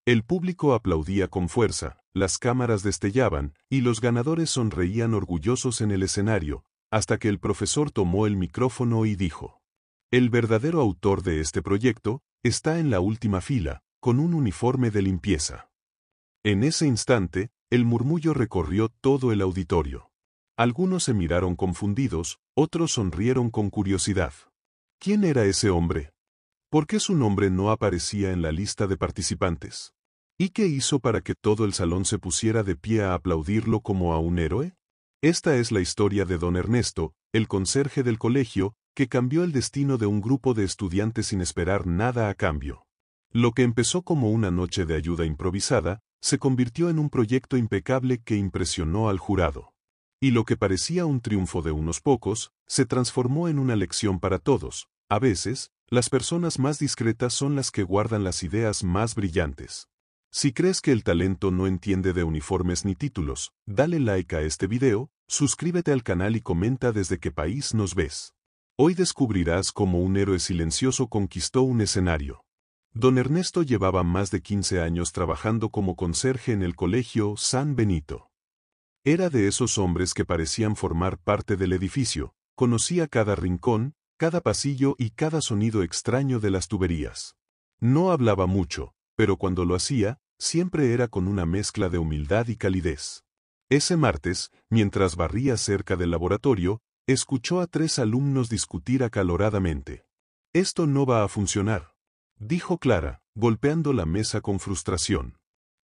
El público aplaudía con fuerza, las cámaras destellaban, y los ganadores sonreían orgullosos en el escenario, hasta que el profesor tomó el micrófono y dijo: "El verdadero autor de este proyecto está en la última fila, con un uniforme de limpieza". En ese instante, el murmullo recorrió todo el auditorio. Algunos se miraron confundidos, otros sonrieron con curiosidad. ¿Quién era ese hombre? ¿Por qué su nombre no aparecía en la lista de participantes? ¿Y qué hizo para que todo el salón se pusiera de pie a aplaudirlo como a un héroe? Esta es la historia de don Ernesto, el conserje del colegio, que cambió el destino de un grupo de estudiantes sin esperar nada a cambio. Lo que empezó como una noche de ayuda improvisada, se convirtió en un proyecto impecable que impresionó al jurado. Y lo que parecía un triunfo de unos pocos, se transformó en una lección para todos. A veces, las personas más discretas son las que guardan las ideas más brillantes. Si crees que el talento no entiende de uniformes ni títulos, dale like a este video, suscríbete al canal y comenta desde qué país nos ves. Hoy descubrirás cómo un héroe silencioso conquistó un escenario. Don Ernesto llevaba más de 15 años trabajando como conserje en el colegio San Benito. Era de esos hombres que parecían formar parte del edificio, conocía cada rincón, cada pasillo y cada sonido extraño de las tuberías. No hablaba mucho, pero cuando lo hacía, siempre era con una mezcla de humildad y calidez. Ese martes, mientras barría cerca del laboratorio, escuchó a 3 alumnos discutir acaloradamente. «Esto no va a funcionar», dijo Clara, golpeando la mesa con frustración.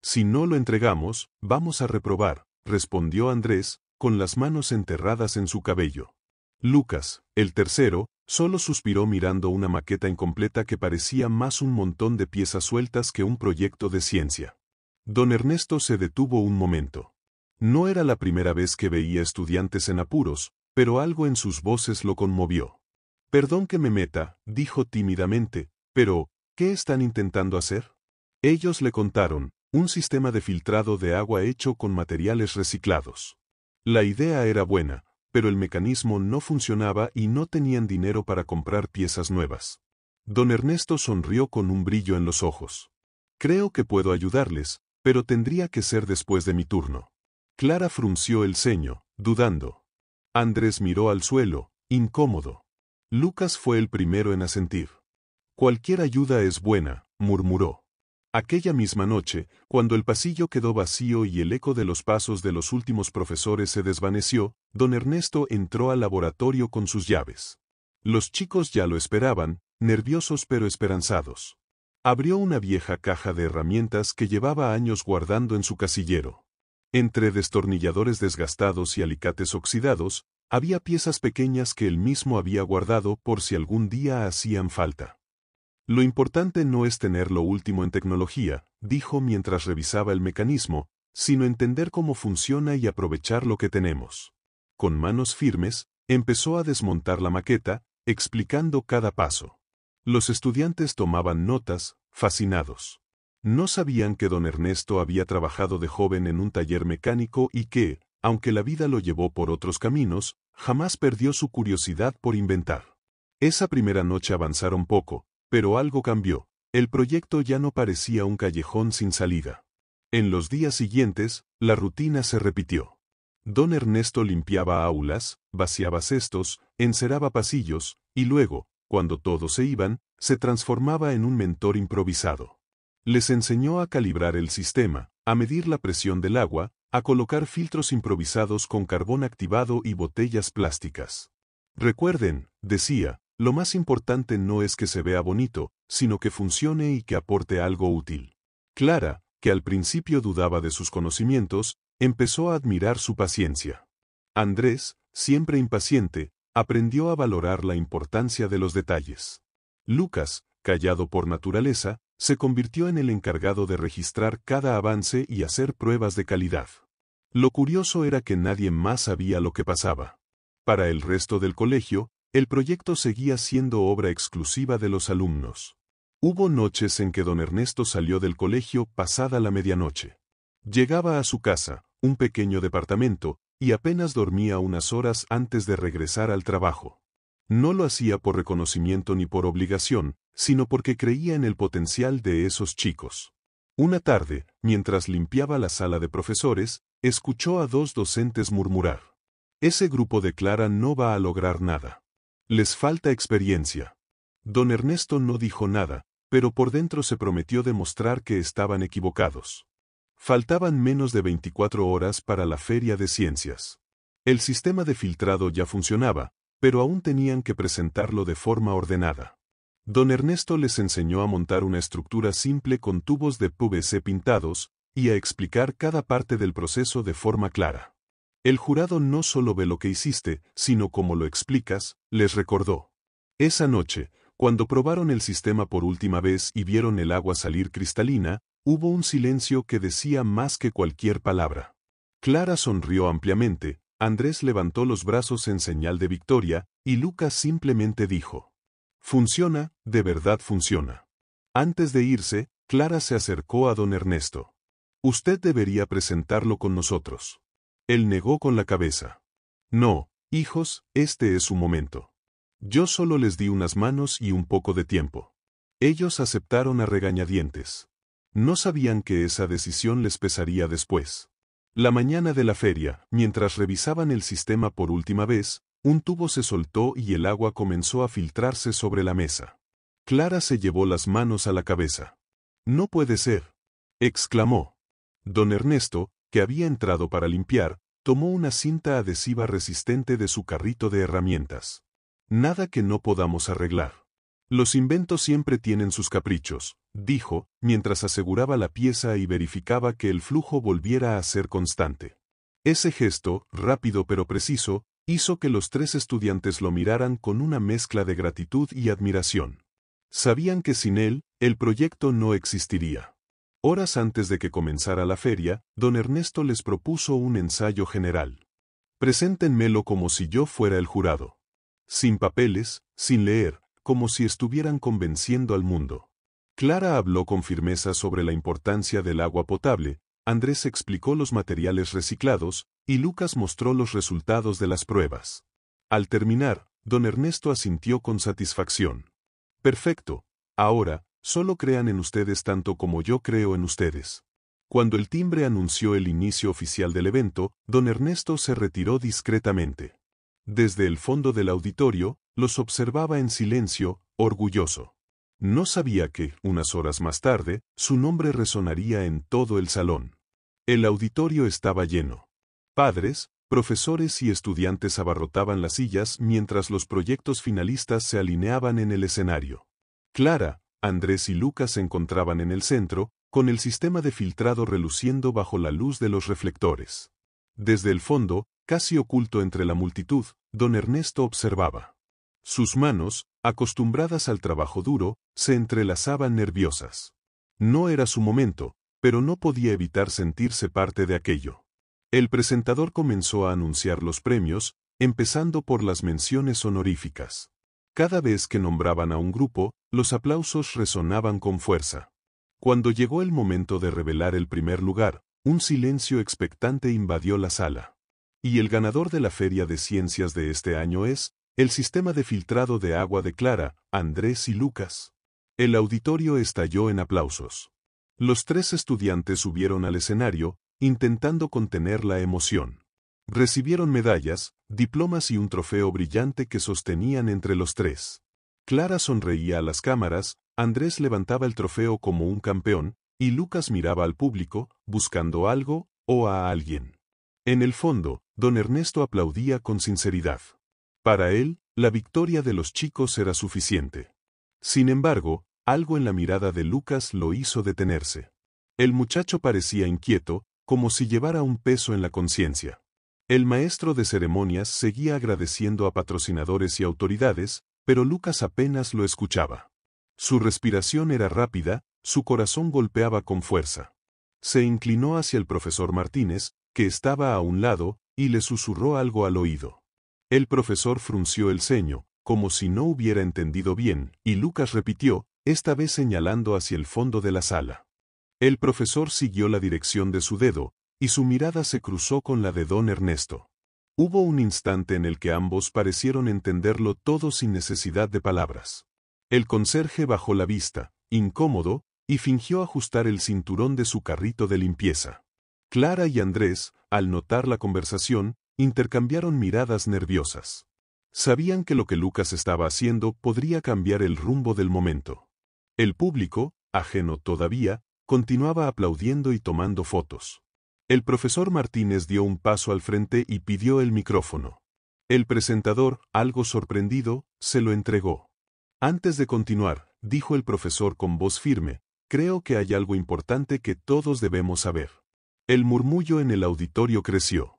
«Si no lo entregamos, vamos a reprobar», respondió Andrés, con las manos enterradas en su cabello. Lucas, el tercero, solo suspiró mirando una maqueta incompleta que parecía más un montón de piezas sueltas que un proyecto de ciencia. Don Ernesto se detuvo un momento. No era la primera vez que veía estudiantes en apuros, pero algo en sus voces lo conmovió. «Perdón que me meta», dijo tímidamente, «pero, ¿qué están intentando hacer?». Ellos le contaron: un sistema de filtrado de agua hecho con materiales reciclados. La idea era buena, pero el mecanismo no funcionaba y no tenían dinero para comprar piezas nuevas. Don Ernesto sonrió con un brillo en los ojos. «Creo que puedo ayudarles, pero tendría que ser después de mi turno». Clara frunció el ceño, dudando. Andrés miró al suelo, incómodo. Lucas fue el primero en asentir. «Cualquier ayuda es buena», murmuró. Aquella misma noche, cuando el pasillo quedó vacío y el eco de los pasos de los últimos profesores se desvaneció, don Ernesto entró al laboratorio con sus llaves. Los chicos ya lo esperaban, nerviosos pero esperanzados. Abrió una vieja caja de herramientas que llevaba años guardando en su casillero. Entre destornilladores desgastados y alicates oxidados, había piezas pequeñas que él mismo había guardado por si algún día hacían falta. «Lo importante no es tener lo último en tecnología», dijo mientras revisaba el mecanismo, «sino entender cómo funciona y aprovechar lo que tenemos». Con manos firmes, empezó a desmontar la maqueta, explicando cada paso. Los estudiantes tomaban notas, fascinados. No sabían que don Ernesto había trabajado de joven en un taller mecánico y que, aunque la vida lo llevó por otros caminos, jamás perdió su curiosidad por inventar. Esa primera noche avanzaron poco, pero algo cambió. El proyecto ya no parecía un callejón sin salida. En los días siguientes, la rutina se repitió. Don Ernesto limpiaba aulas, vaciaba cestos, enceraba pasillos, y luego, cuando todos se iban, se transformaba en un mentor improvisado. Les enseñó a calibrar el sistema, a medir la presión del agua, a colocar filtros improvisados con carbón activado y botellas plásticas. «Recuerden», decía, «lo más importante no es que se vea bonito, sino que funcione y que aporte algo útil». Clara, que al principio dudaba de sus conocimientos, empezó a admirar su paciencia. Andrés, siempre impaciente, aprendió a valorar la importancia de los detalles. Lucas, callado por naturaleza, se convirtió en el encargado de registrar cada avance y hacer pruebas de calidad. Lo curioso era que nadie más sabía lo que pasaba. Para el resto del colegio, el proyecto seguía siendo obra exclusiva de los alumnos. Hubo noches en que don Ernesto salió del colegio pasada la medianoche. Llegaba a su casa, un pequeño departamento, y apenas dormía unas horas antes de regresar al trabajo. No lo hacía por reconocimiento ni por obligación, sino porque creía en el potencial de esos chicos. Una tarde, mientras limpiaba la sala de profesores, escuchó a dos docentes murmurar: ese grupo de Clara no va a lograr nada. Les falta experiencia. Don Ernesto no dijo nada, pero por dentro se prometió demostrar que estaban equivocados. Faltaban menos de 24 horas para la Feria de Ciencias. El sistema de filtrado ya funcionaba, pero aún tenían que presentarlo de forma ordenada. Don Ernesto les enseñó a montar una estructura simple con tubos de PVC pintados, y a explicar cada parte del proceso de forma clara. El jurado no solo ve lo que hiciste, sino cómo lo explicas, les recordó. Esa noche, cuando probaron el sistema por última vez y vieron el agua salir cristalina, hubo un silencio que decía más que cualquier palabra. Clara sonrió ampliamente, Andrés levantó los brazos en señal de victoria, y Lucas simplemente dijo: funciona, de verdad funciona. Antes de irse, Clara se acercó a don Ernesto. Usted debería presentarlo con nosotros. Él negó con la cabeza. No, hijos, este es su momento. Yo solo les di unas manos y un poco de tiempo. Ellos aceptaron a regañadientes. No sabían que esa decisión les pesaría después. La mañana de la feria, mientras revisaban el sistema por última vez, un tubo se soltó y el agua comenzó a filtrarse sobre la mesa. Clara se llevó las manos a la cabeza. «No puede ser», exclamó. Don Ernesto, que había entrado para limpiar, tomó una cinta adhesiva resistente de su carrito de herramientas. «Nada que no podamos arreglar. Los inventos siempre tienen sus caprichos», dijo, mientras aseguraba la pieza y verificaba que el flujo volviera a ser constante. Ese gesto, rápido pero preciso, hizo que los tres estudiantes lo miraran con una mezcla de gratitud y admiración. Sabían que sin él, el proyecto no existiría. Horas antes de que comenzara la feria, don Ernesto les propuso un ensayo general. «Preséntenmelo como si yo fuera el jurado. Sin papeles, sin leer, como si estuvieran convenciendo al mundo». Clara habló con firmeza sobre la importancia del agua potable, Andrés explicó los materiales reciclados, y Lucas mostró los resultados de las pruebas. Al terminar, don Ernesto asintió con satisfacción. «Perfecto. Ahora, solo crean en ustedes tanto como yo creo en ustedes». Cuando el timbre anunció el inicio oficial del evento, don Ernesto se retiró discretamente. Desde el fondo del auditorio, los observaba en silencio, orgulloso. No sabía que, unas horas más tarde, su nombre resonaría en todo el salón. El auditorio estaba lleno. Padres, profesores y estudiantes abarrotaban las sillas mientras los proyectos finalistas se alineaban en el escenario. Clara, Andrés y Lucas se encontraban en el centro, con el sistema de filtrado reluciendo bajo la luz de los reflectores. Desde el fondo, casi oculto entre la multitud, don Ernesto observaba. Sus manos, acostumbradas al trabajo duro, se entrelazaban nerviosas. No era su momento, pero no podía evitar sentirse parte de aquello. El presentador comenzó a anunciar los premios, empezando por las menciones honoríficas. Cada vez que nombraban a un grupo, los aplausos resonaban con fuerza. Cuando llegó el momento de revelar el primer lugar, un silencio expectante invadió la sala. Y el ganador de la Feria de Ciencias de este año es el sistema de filtrado de agua de Clara, Andrés y Lucas. El auditorio estalló en aplausos. Los tres estudiantes subieron al escenario, intentando contener la emoción. Recibieron medallas, diplomas y un trofeo brillante que sostenían entre los tres. Clara sonreía a las cámaras, Andrés levantaba el trofeo como un campeón, y Lucas miraba al público, buscando algo o a alguien. En el fondo, don Ernesto aplaudía con sinceridad. Para él, la victoria de los chicos era suficiente. Sin embargo, algo en la mirada de Lucas lo hizo detenerse. El muchacho parecía inquieto, como si llevara un peso en la conciencia. El maestro de ceremonias seguía agradeciendo a patrocinadores y autoridades, pero Lucas apenas lo escuchaba. Su respiración era rápida, su corazón golpeaba con fuerza. Se inclinó hacia el profesor Martínez, que estaba a un lado, y le susurró algo al oído. El profesor frunció el ceño, como si no hubiera entendido bien, y Lucas repitió, esta vez señalando hacia el fondo de la sala. El profesor siguió la dirección de su dedo, y su mirada se cruzó con la de don Ernesto. Hubo un instante en el que ambos parecieron entenderlo todo sin necesidad de palabras. El conserje bajó la vista, incómodo, y fingió ajustar el cinturón de su carrito de limpieza. Clara y Andrés, al notar la conversación, intercambiaron miradas nerviosas. Sabían que lo que Lucas estaba haciendo podría cambiar el rumbo del momento. El público, ajeno todavía, continuaba aplaudiendo y tomando fotos. El profesor Martínez dio un paso al frente y pidió el micrófono. El presentador, algo sorprendido, se lo entregó. Antes de continuar, dijo el profesor con voz firme, creo que hay algo importante que todos debemos saber. El murmullo en el auditorio creció.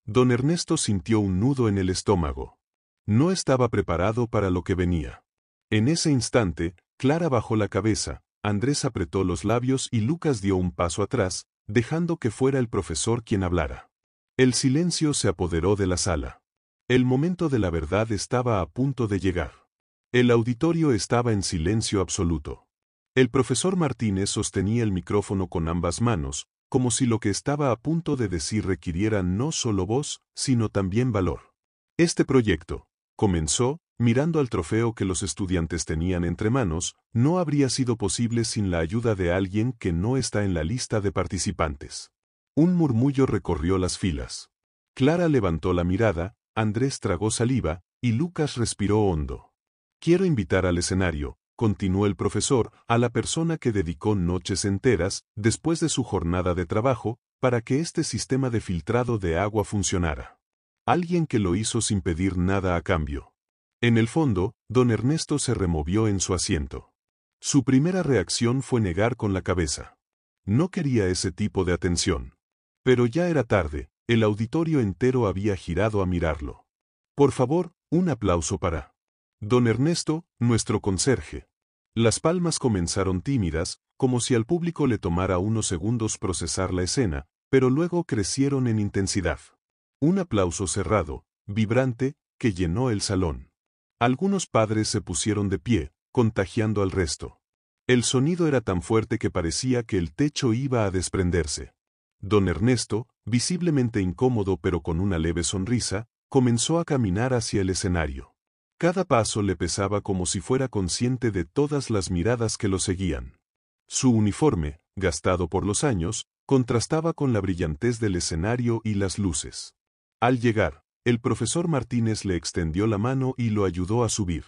Don Ernesto sintió un nudo en el estómago. No estaba preparado para lo que venía. En ese instante, Clara bajó la cabeza, Andrés apretó los labios y Lucas dio un paso atrás, dejando que fuera el profesor quien hablara. El silencio se apoderó de la sala. El momento de la verdad estaba a punto de llegar. El auditorio estaba en silencio absoluto. El profesor Martínez sostenía el micrófono con ambas manos, como si lo que estaba a punto de decir requiriera no solo voz, sino también valor. Este proyecto, comenzó, mirando al trofeo que los estudiantes tenían entre manos, no habría sido posible sin la ayuda de alguien que no está en la lista de participantes. Un murmullo recorrió las filas. Clara levantó la mirada, Andrés tragó saliva, y Lucas respiró hondo. Quiero invitar al escenario, continuó el profesor, a la persona que dedicó noches enteras, después de su jornada de trabajo, para que este sistema de filtrado de agua funcionara. Alguien que lo hizo sin pedir nada a cambio. En el fondo, don Ernesto se removió en su asiento. Su primera reacción fue negar con la cabeza. No quería ese tipo de atención. Pero ya era tarde, el auditorio entero había girado a mirarlo. Por favor, un aplauso para don Ernesto, nuestro conserje. Las palmas comenzaron tímidas, como si al público le tomara unos segundos procesar la escena, pero luego crecieron en intensidad. Un aplauso cerrado, vibrante, que llenó el salón. Algunos padres se pusieron de pie, contagiando al resto. El sonido era tan fuerte que parecía que el techo iba a desprenderse. Don Ernesto, visiblemente incómodo pero con una leve sonrisa, comenzó a caminar hacia el escenario. Cada paso le pesaba como si fuera consciente de todas las miradas que lo seguían. Su uniforme, gastado por los años, contrastaba con la brillantez del escenario y las luces. Al llegar, el profesor Martínez le extendió la mano y lo ayudó a subir.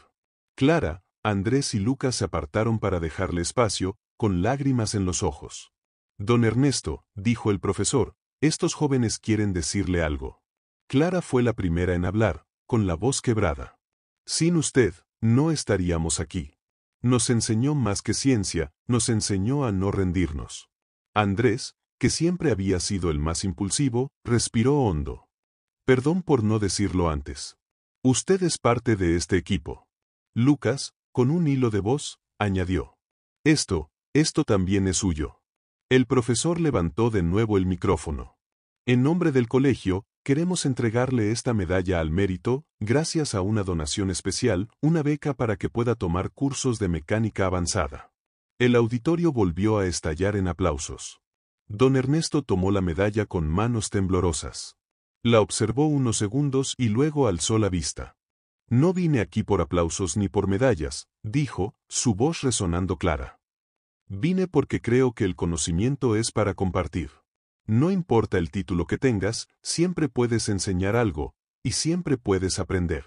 Clara, Andrés y Lucas se apartaron para dejarle espacio, con lágrimas en los ojos. Don Ernesto, dijo el profesor, estos jóvenes quieren decirle algo. Clara fue la primera en hablar, con la voz quebrada. Sin usted, no estaríamos aquí. Nos enseñó más que ciencia, nos enseñó a no rendirnos. Andrés, que siempre había sido el más impulsivo, respiró hondo. Perdón por no decirlo antes. Usted es parte de este equipo. Lucas, con un hilo de voz, añadió. Esto también es suyo. El profesor levantó de nuevo el micrófono. En nombre del colegio, queremos entregarle esta medalla al mérito, gracias a una donación especial, una beca para que pueda tomar cursos de mecánica avanzada. El auditorio volvió a estallar en aplausos. Don Ernesto tomó la medalla con manos temblorosas. La observó unos segundos y luego alzó la vista. No vine aquí por aplausos ni por medallas, dijo, su voz resonando clara. Vine porque creo que el conocimiento es para compartir. No importa el título que tengas, siempre puedes enseñar algo, y siempre puedes aprender.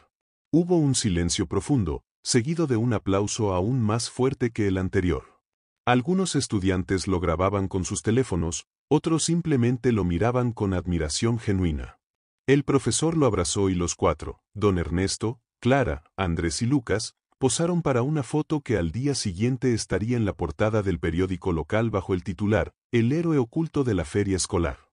Hubo un silencio profundo, seguido de un aplauso aún más fuerte que el anterior. Algunos estudiantes lo grababan con sus teléfonos, otros simplemente lo miraban con admiración genuina. El profesor lo abrazó y los cuatro, don Ernesto, Clara, Andrés y Lucas, posaron para una foto que al día siguiente estaría en la portada del periódico local bajo el titular, El héroe oculto de la feria escolar.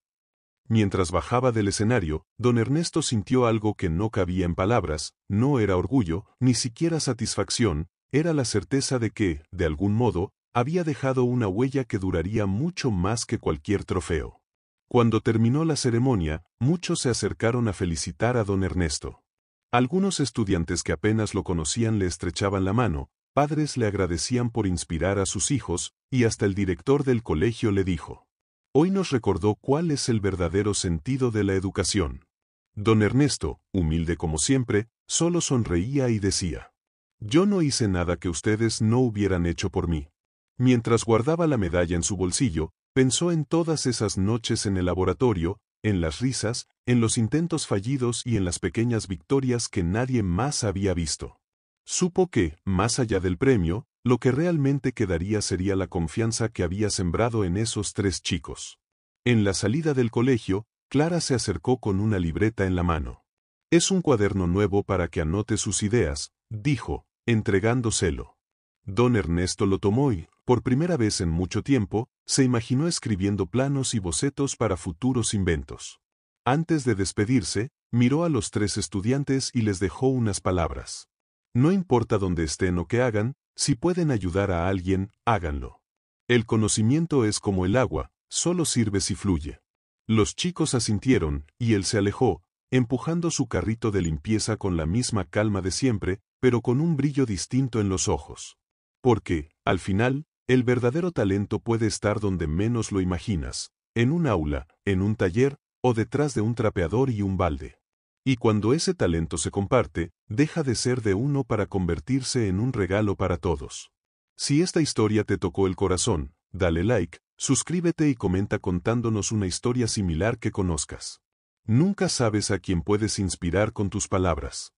Mientras bajaba del escenario, don Ernesto sintió algo que no cabía en palabras, no era orgullo, ni siquiera satisfacción, era la certeza de que, de algún modo, había dejado una huella que duraría mucho más que cualquier trofeo. Cuando terminó la ceremonia, muchos se acercaron a felicitar a don Ernesto. Algunos estudiantes que apenas lo conocían le estrechaban la mano, padres le agradecían por inspirar a sus hijos, y hasta el director del colegio le dijo. Hoy nos recordó cuál es el verdadero sentido de la educación. Don Ernesto, humilde como siempre, solo sonreía y decía. Yo no hice nada que ustedes no hubieran hecho por mí. Mientras guardaba la medalla en su bolsillo, pensó en todas esas noches en el laboratorio, en las risas, en los intentos fallidos y en las pequeñas victorias que nadie más había visto. Supo que, más allá del premio, lo que realmente quedaría sería la confianza que había sembrado en esos 3 chicos. En la salida del colegio, Clara se acercó con una libreta en la mano. «Es un cuaderno nuevo para que anote sus ideas», dijo, entregándoselo. Don Ernesto lo tomó y, por primera vez en mucho tiempo, se imaginó escribiendo planos y bocetos para futuros inventos. Antes de despedirse, miró a los 3 estudiantes y les dejó unas palabras. No importa dónde estén o qué hagan, si pueden ayudar a alguien, háganlo. El conocimiento es como el agua, solo sirve si fluye. Los chicos asintieron, y él se alejó, empujando su carrito de limpieza con la misma calma de siempre, pero con un brillo distinto en los ojos. Porque, al final, el verdadero talento puede estar donde menos lo imaginas, en un aula, en un taller, o detrás de un trapeador y un balde. Y cuando ese talento se comparte, deja de ser de uno para convertirse en un regalo para todos. Si esta historia te tocó el corazón, dale like, suscríbete y comenta contándonos una historia similar que conozcas. Nunca sabes a quién puedes inspirar con tus palabras.